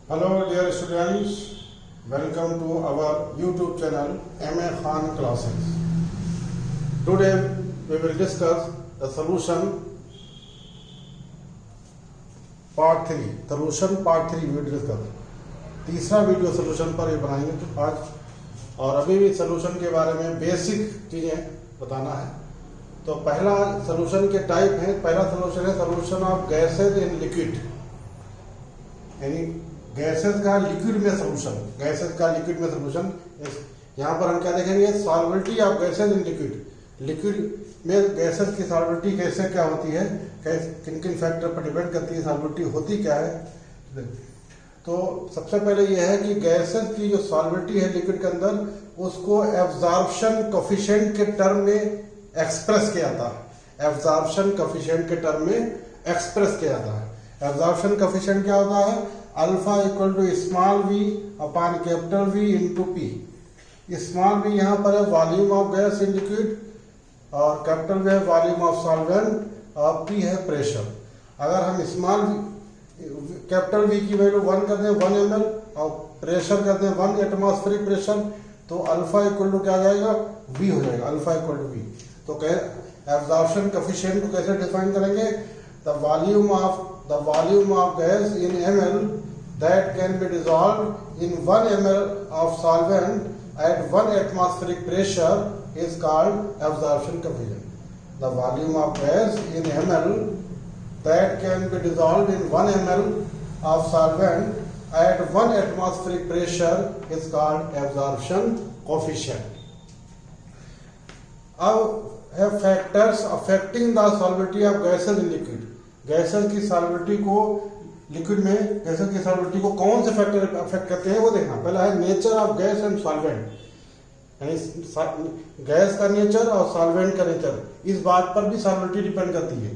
Hello dear students, welcome to our YouTube channel MA Khan Classes. Today we will discuss the solution part 3. Solution part 3 we will discuss. तीसरा video solution पर ये बनाएंगे आज, और अभी भी solution के बारे में बेसिक चीजें बताना है। तो पहला सोल्यूशन के टाइप है, पहला सोल्यूशन है solution of gases in liquid, यानी गैसेज का लिक्विड में सोल्यूशन, गैसेज का लिक्विड में सोल्यूशन। यहाँ पर हम क्या देखेंगे, solubility of gases in liquid, liquid में गैसेज की सॉल्वेबिलिटी कैसे क्या होती है, किन किन फैक्टर पर डिपेंड करती है, सॉल्वेबिलिटी होती क्या है। तो सबसे पहले यह है कि गैसेज की जो सॉल्वेबिलिटी है लिक्विड के अंदर, उसको एब्जॉर्प्शन कोफिशिएंट के टर्म में एक्सप्रेस किया जाता है, एब्जॉर्प्शन कोफिशिएंट के टर्म में एक्सप्रेस किया जाता है। एब्जॉर्प्शन कोफिशिएंट क्या होता है, alpha equal to small V upon capital V into P. Small V यहाँ पर है volume of gas in liquid, और कैपिटल वी है वॉल्यूम ऑफ सॉल्वेंट, और पी है प्रेशर। अगर हम स्मॉल कैपिटल वी की वैल्यू 1 कर दें 1 ml और प्रेशर कर दें 1 एटमॉस्फेरिक प्रेशर, तो अल्फा इक्वल टू क्या आ जाएगा, वी हो जाएगा, अल्फा इक्वल टू वी। तो एब्जॉर्प्शन कोफिशिएंट को कैसे डिफाइन करेंगे, the volume of gas in ml that can be dissolved in 1 ml of solvent at 1 atmospheric pressure is called absorption coefficient. The volume of gas in ml that can be dissolved in 1 ml of solvent at 1 atmospheric pressure is called absorption coefficient. अब है factors affecting the solubility of gases in liquid. Gases की सॉल्वेबिलिटी को liquid में, gases की सॉल्वेबिलिटी को कौन से factor affect करते हैं वो देखना। पहला है nature of gas and solvent, यानी गैस का नेचर और सॉल्वेंट का नेचर, इस बात पर भी सॉल्वेबिलिटी डिपेंड करती है।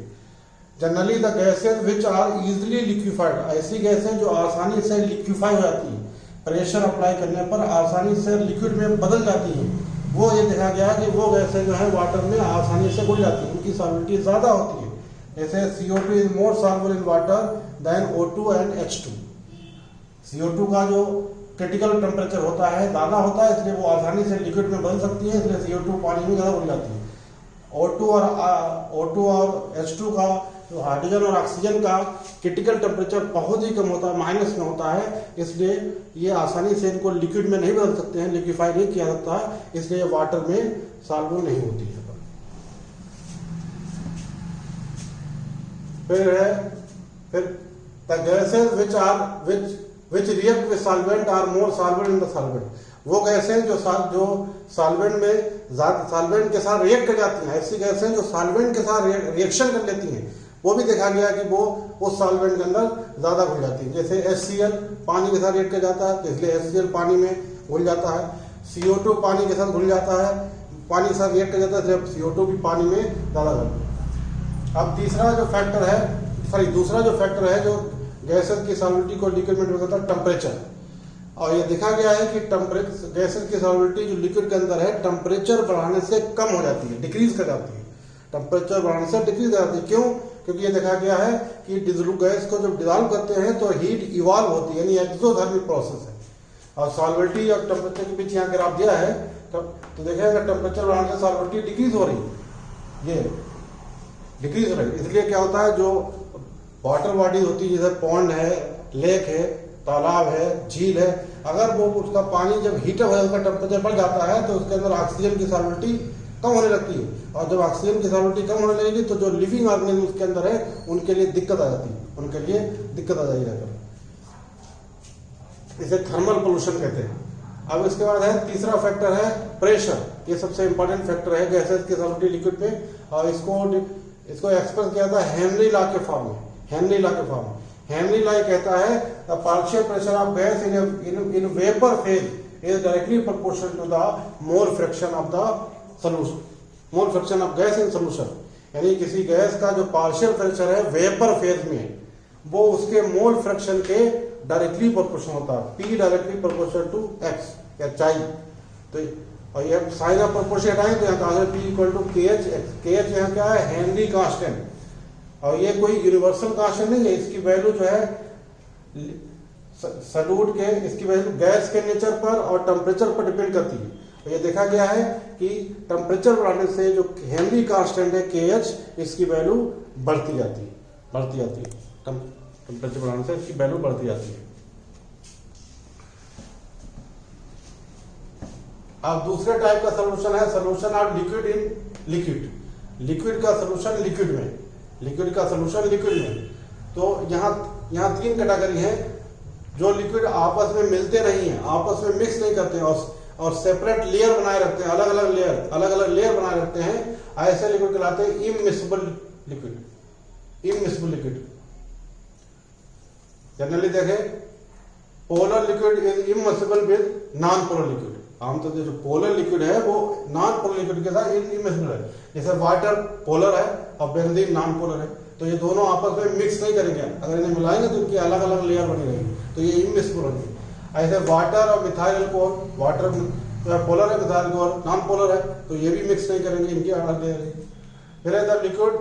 Generally the gases which are easily liquefied, ऐसी गैसें जो आसानी से लिक्विफाई हो जाती है, प्रेशर अप्लाई करने पर आसानी से लिक्विड में बदल जाती है, वो ये देखा गया है कि वो गैसें जो है वाटर में आसानी से घुल जाती है, उनकी सॉल्वेबिलिटी ज्यादा होती है। जैसे CO2 is more soluble in water than O2 and H2। CO2 का जो क्रिटिकल टेम्परेचर होता है ज्यादा होता है, इसलिए वो आसानी से लिक्विड में बदल सकती है, इसलिए CO2 पानी में ज्यादा घुल जाती है। O2 और H2 का जो हाइड्रोजन और ऑक्सीजन का क्रिटिकल टेम्परेचर बहुत ही कम होता है, माइनस में होता है, इसलिए ये आसानी से इनको लिक्विड में नहीं बदल सकते हैं, लिक्विफाई नहीं किया सकता है, इसलिए वाटर में सॉल्युबल नहीं होती है। फिर the gases which react with solvent are more soluble in the solvent, वो गैसें जो सॉल्वेंट में सॉल्वेंट के साथ रिएक्ट कर जाती हैं, ऐसी गैसें जो सॉल्वेंट के साथ रिएक्शन कर लेती हैं, वो भी देखा गया कि वो उस सॉल्वेंट के अंदर ज्यादा घुल जाती है। जैसे HCl पानी के साथ रिएक्ट कर जाता है, तो इसलिए HCl पानी में घुल जाता है। CO2 पानी के साथ घुल जाता है, पानी के साथ रिएक्ट कर जाता है, जब CO2 भी पानी में ज्यादा घुलता है। अब दूसरा जो फैक्टर है जो गैसेस की सॉल्वेबिलिटी को लिक्विड में डिपेंड करता है, टेम्परेचर। और ये देखा गया है कि गैसेस की सॉल्वेबिलिटी जो लिक्विड के अंदर है, टेम्परेचर बढ़ाने से कम हो जाती है, डिक्रीज कर जाती है, टेम्परेचर बढ़ाने से डिक्रीज कर जाती है। क्यों? क्योंकि ये देखा गया है कि गैस को जब डिजॉल्व करते हैं तो हीट इवॉल्व होती है, यानी एक्सोथर्मिक प्रोसेस है। और सॉल्वेबिलिटी और टेम्परेचर के बीच यहाँ ग्राफ दिया है, तो देखिएगा टेम्परेचर बढ़ाने से सॉल्वेबिलिटी डिक्रीज हो रही है, ये डिक्रीज हो रही है। इसलिए क्या होता है, जो वाटर बॉडीज होती है, जैसे पॉन्ड है, लेक है, तालाब है, झील है, अगर वो उसका पानी जब हीटअप हो, उसका टेम्परेचर बढ़ जाता है, तो उसके अंदर ऑक्सीजन की सॉल्वेबिलिटी कम होने लगती है, और जब ऑक्सीजन की सॉल्वेबिलिटी कम होने लगेगी तो जो लिविंग ऑर्गेनिज्म उसके अंदर है उनके लिए दिक्कत आ जाती है, उनके लिए दिक्कत आ जाएगी। इसे थर्मल पोल्यूशन कहते हैं। अब इसके बाद है तीसरा फैक्टर है प्रेशर, ये सबसे इंपॉर्टेंट फैक्टर है गैसेस की सॉल्वेबिलिटी लिक्विड में, और इसको एक्सप्रेस किया था हेनरी लॉ के फॉर्म में। हेनरी लॉ कहता है the partial pressure of gas in vapour phase is directly proportional to the mole fraction of the solution, mole fraction of gas in solution. यानी किसी गैस का जो पार्शियल प्रेशर है vapour phase में, वो उसके मोल फ्रैक्शन के directly proportional होता है, P directly proportional to X या चाई। तो और ये साइन ऑफ प्रोपोर्शन हटाएं तो यहाँ कहा P equal to KH। KH यहाँ क्या है, हेनरी कांस्टेंट, और ये कोई यूनिवर्सल कांस्टेंट नहीं है, इसकी वैल्यू जो है सॉल्यूट के इसकी वैल्यू गैस के नेचर पर और टेम्परेचर पर डिपेंड करती है। तो ये देखा गया है कि टेम्परेचर बढ़ाने से जो हेनरी कांस्टेंट है KH, इसकी वैल्यू बढ़ती जाती है। टेम्परेचर बढ़ाने से इसकी वैल्यू बढ़ती जाती है। अब दूसरे टाइप का सोल्यूशन है solution of liquid in liquid का सोल्यूशन लिक्विड में। तो यहाँ 3 कैटेगरी है। जो लिक्विड आपस में मिलते नहीं है, आपस में मिक्स नहीं करते और सेपरेट लेयर बनाए रखते हैं, अलग अलग लेयर बनाए रखते हैं, ऐसे लिक्विड कहलाते हैं इममिसिबल लिक्विड। जनरली देखें, polar liquid is immiscible with non polar liquid. आमतौर से जो पोलर लिक्विड है वो नॉन पोलर लिक्विड के साथ इममिसिबल है। जैसे वाटर पोलर है और बेंजीन नॉन पोलर है, तो ये दोनों आपस में मिक्स नहीं करेंगे। अगर इन्हें मिलाएंगे तो इनकी अलग अलग लेयर बनी रहेगी, तो ये इममिसिबल होंगे। ऐसे वाटर और मिथाइल अल्कोहल, वाटर पोलर है, मिथाइल अल्कोहल नॉन पोलर है, तो ये भी मिक्स नहीं करेंगे, इनकी अलग लेयर रहेगी। फिर है the liquid,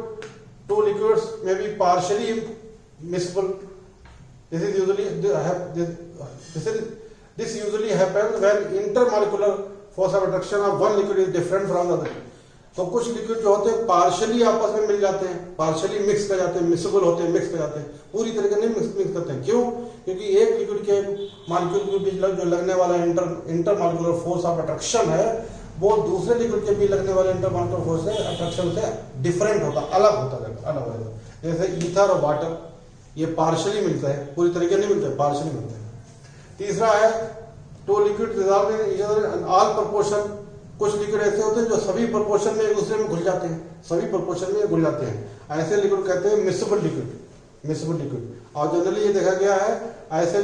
2 liquids may be partially miscible. This usually happens when intermolecular force of attraction of one liquid is different from the other. तो कुछ लिक्विड जो होते हैं पार्शियली आपस में मिल जाते हैं, पार्शियली मिक्स कर जाते हैं, मिक्सेबल होते हैं, मिक्स कर जाते हैं, पूरी तरीके नहीं मिक्स करते हैं। क्यों? क्योंकि एक लिक्विड के मॉलिक्यूल के बीच जो लगने वाला इंटरमॉलिक्यूलर फोर्स ऑफ अट्रैक्शन है, वो दूसरे लिक्विड के बीच लगने वाले इंटरमॉलिक्यूलर फोर्स से अट्रैक्शन से डिफरेंट होता, अलग होगा। जैसे ईथर और वाटर, ये पार्शियली मिलता है, पूरी तरीके नहीं मिलते, पार्शियली मिलते हैं। तीसरा है 2 liquids dissolve in each other in all proportion. कुछ लिक्विड ऐसे होते हैं जो सभी प्रोपोर्शन में एक दूसरे में घुल जाते हैं, ऐसे लिक्विड कहते हैं मिसिबल लिक्विड। और जनरली ये देखा गया है ऐसे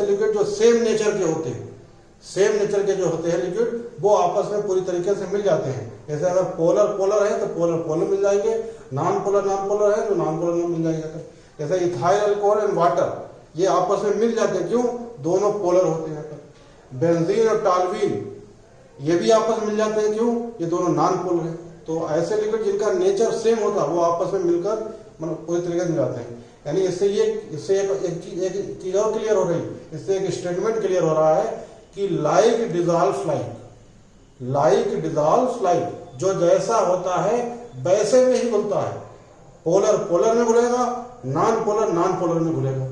लिक्विड जो सेम नेचर के होते हैं, लिक्विड वो आपस में पूरी तरीके से मिल जाते हैं। जैसे अगर पोलर है तो पोलर मिल जाएंगे, नॉन पोलर है तो नॉन पोलर मिल जाएंगे। जैसे इथाइल अल्कोहल एंड वाटर, ये आपस में मिल जाते हैं। क्यों? दोनों पोलर होते हैं। बेंजीन और टॉल्यूइन, ये भी आपस में मिल जाते हैं। क्यों? ये दोनों नॉन पोलर है। तो ऐसे लिक्विड जिनका नेचर सेम होता है वो आपस में मिलकर मतलब पूरी तरीके से मिल जाते हैं। यानी इससे एक चीज और क्लियर हो रही है, इससे एक स्टेटमेंट क्लियर हो रहा है कि लाइक डिजॉल्व्स लाइक, जो जैसा होता है वैसे में ही घुलता है। पोलर में घुलेगा, नॉन पोलर में घुलेगा।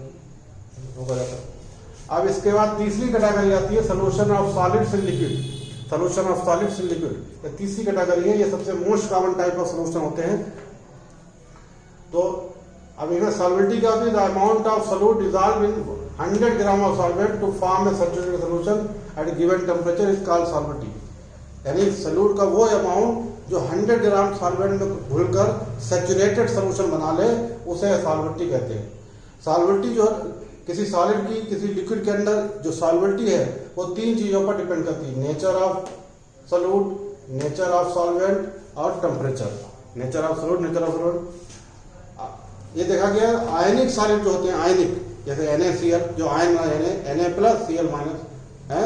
अब इसके बाद तीसरी कैटेगरी आती है solution of solids in liquid. ये तीसरी कैटेगरी है, ये सबसे most common type of solution होते हैं। तो अब इनमें सॉल्वेंटी क्या होती है? The amount of solute dissolve in 100 gram of solvent to form a saturated solution at given temperature is called solvency. यानी सोल्यूट का वो अमाउंट जो 100 ग्राम सॉल्वेंट में घुलकर सैचुरेटेड सोल्यूशन बना ले, उसे सॉल्वेंटी कहते हैं। सॉल्वेंटी जो किसी सॉलिड की किसी लिक्विड के अंदर जो सॉल्वेंटी है वो 3 चीजों पर डिपेंड करती है: nature of solute, nature of solvent और टेम्परेचर। Nature of solute. ये देखा गया आयनिक सॉलिड जो होते हैं, आयनिक, जैसे NaCl जो आयन Na+Cl- है,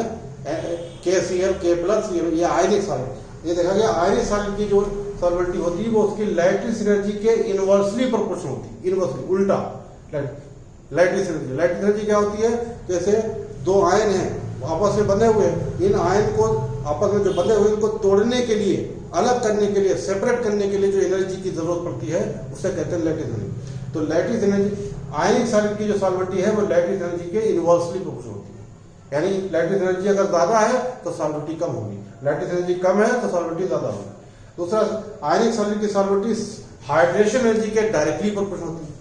KCl K+Cl, ये आयनिक सॉलिड। ये देखा गया आयनिक सॉलिड की जो सॉल्वेंटी होती है वो उसकी लैटिस एनर्जी के इनवर्सली प्रोपोर्शनल होती है, इनवर्सली उल्टा। लैटिस एनर्जी क्या होती है? जैसे 2 आयन हैं आपस में बंधे हुए, इन आयन को आपस में जो बंधे हुए इनको तोड़ने के लिए, अलग करने के लिए, सेपरेट करने के लिए जो एनर्जी की जरूरत पड़ती है उसे कहते हैं लैटिस एनर्जी। तो लैटिस एनर्जी, आयनिक सॉलिड की जो सॉल्वेंटी है वो लैटिस एनर्जी के इनवर्सली प्रोपोर्शनल होती है। यानी लैटिस एनर्जी अगर ज्यादा है तो सॉल्वेंटी कम होगी, लैटिस एनर्जी कम है तो सॉल्वेंटी ज्यादा होगी। दूसरा, आयनिक सॉलिड की सॉल्वेंटी हाइड्रेशन एनर्जी के डायरेक्टली प्रोपोर्शनल होती है।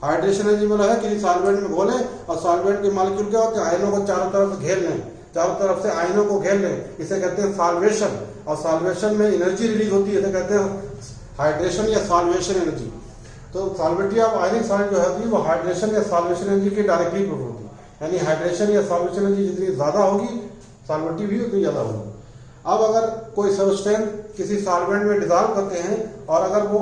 हाइड्रेशन एनर्जी मतलब है कि सॉल्वेंट में घोले और सॉल्वेंट के मॉलिक्यूल क्या होते हैं? आयनों को चारों तरफ से घेर लें, चारों तरफ से आयनों को घेर लें, इसे कहते हैं सॉल्वेशन। और सॉल्वेशन में एनर्जी रिलीज होती है, इसे कहते हैं हाइड्रेशन या सॉल्वेशन एनर्जी। तो सॉल्वेंटी ऑफ आयनिक सॉलिड जो होती है वो हाइड्रेशन या सॉल्वेशन एनर्जी की डायरेक्टली प्रोपोर्शनल होती है। यानी हाइड्रेशन या सॉल्वेशन एनर्जी जितनी ज्यादा होगी, सॉल्वेंटी भी उतनी ज्यादा होगी। अब अगर कोई सब्सटेंस किसी सॉल्वेंट में डिसॉल्व करते हैं और अगर वो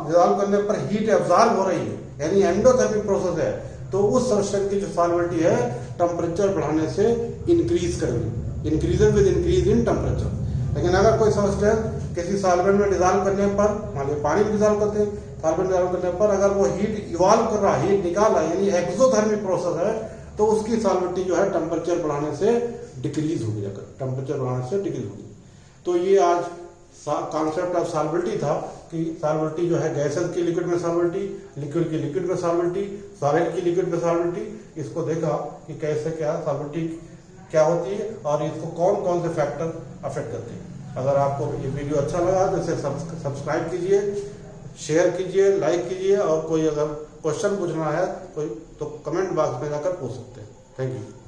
डिसॉल्व करने पर हीट एब्जॉर्ब हो रही है, यानी एंडोथर्मिक प्रोसेस है, तो उस सब्सटेंस की जो सॉल्वेंटी है टेम्परेचर बढ़ाने से इंक्रीज करेगी, increases with increase in temperature. लेकिन अगर कोई सब्सटेंस किसी सॉल्वेंट में डिसॉल्व करने पर, मान लीजिए पानी में डिसॉल्व करते हैं, कार्बन डाइऑक्साइड करने पर अगर वो हीट इवॉल्व कर रहा है, हीट निकाल रहा है, यानी एक्सोथर्मिक प्रोसेस है, तो उसकी सॉल्विटी जो है टेम्परेचर बढ़ाने से डिक्रीज होगी, अगर टेम्परेचर बढ़ाने से डिक्रीज होगी। तो ये आज कॉन्सेप्ट ऑफ सॉल्विटी था कि सॉल्विटी जो है गैसेस की लिक्विड में सॉल्विटी, लिक्विड की लिक्विड में सॉल्विटी, सॉलिड की लिक्विड में सॉल्विटी, इसको देखा कि कैसे क्या सॉल्विटी क्या होती है और इसको कौन कौन से फैक्टर अफेक्ट करते हैं। अगर आपको ये वीडियो अच्छा लगा तो इसे सब्सक्राइब कीजिए, शेयर कीजिए, लाइक कीजिए, और कोई अगर क्वेश्चन पूछना है कोई तो कमेंट बॉक्स में जाकर पूछ सकते हैं। Thank you.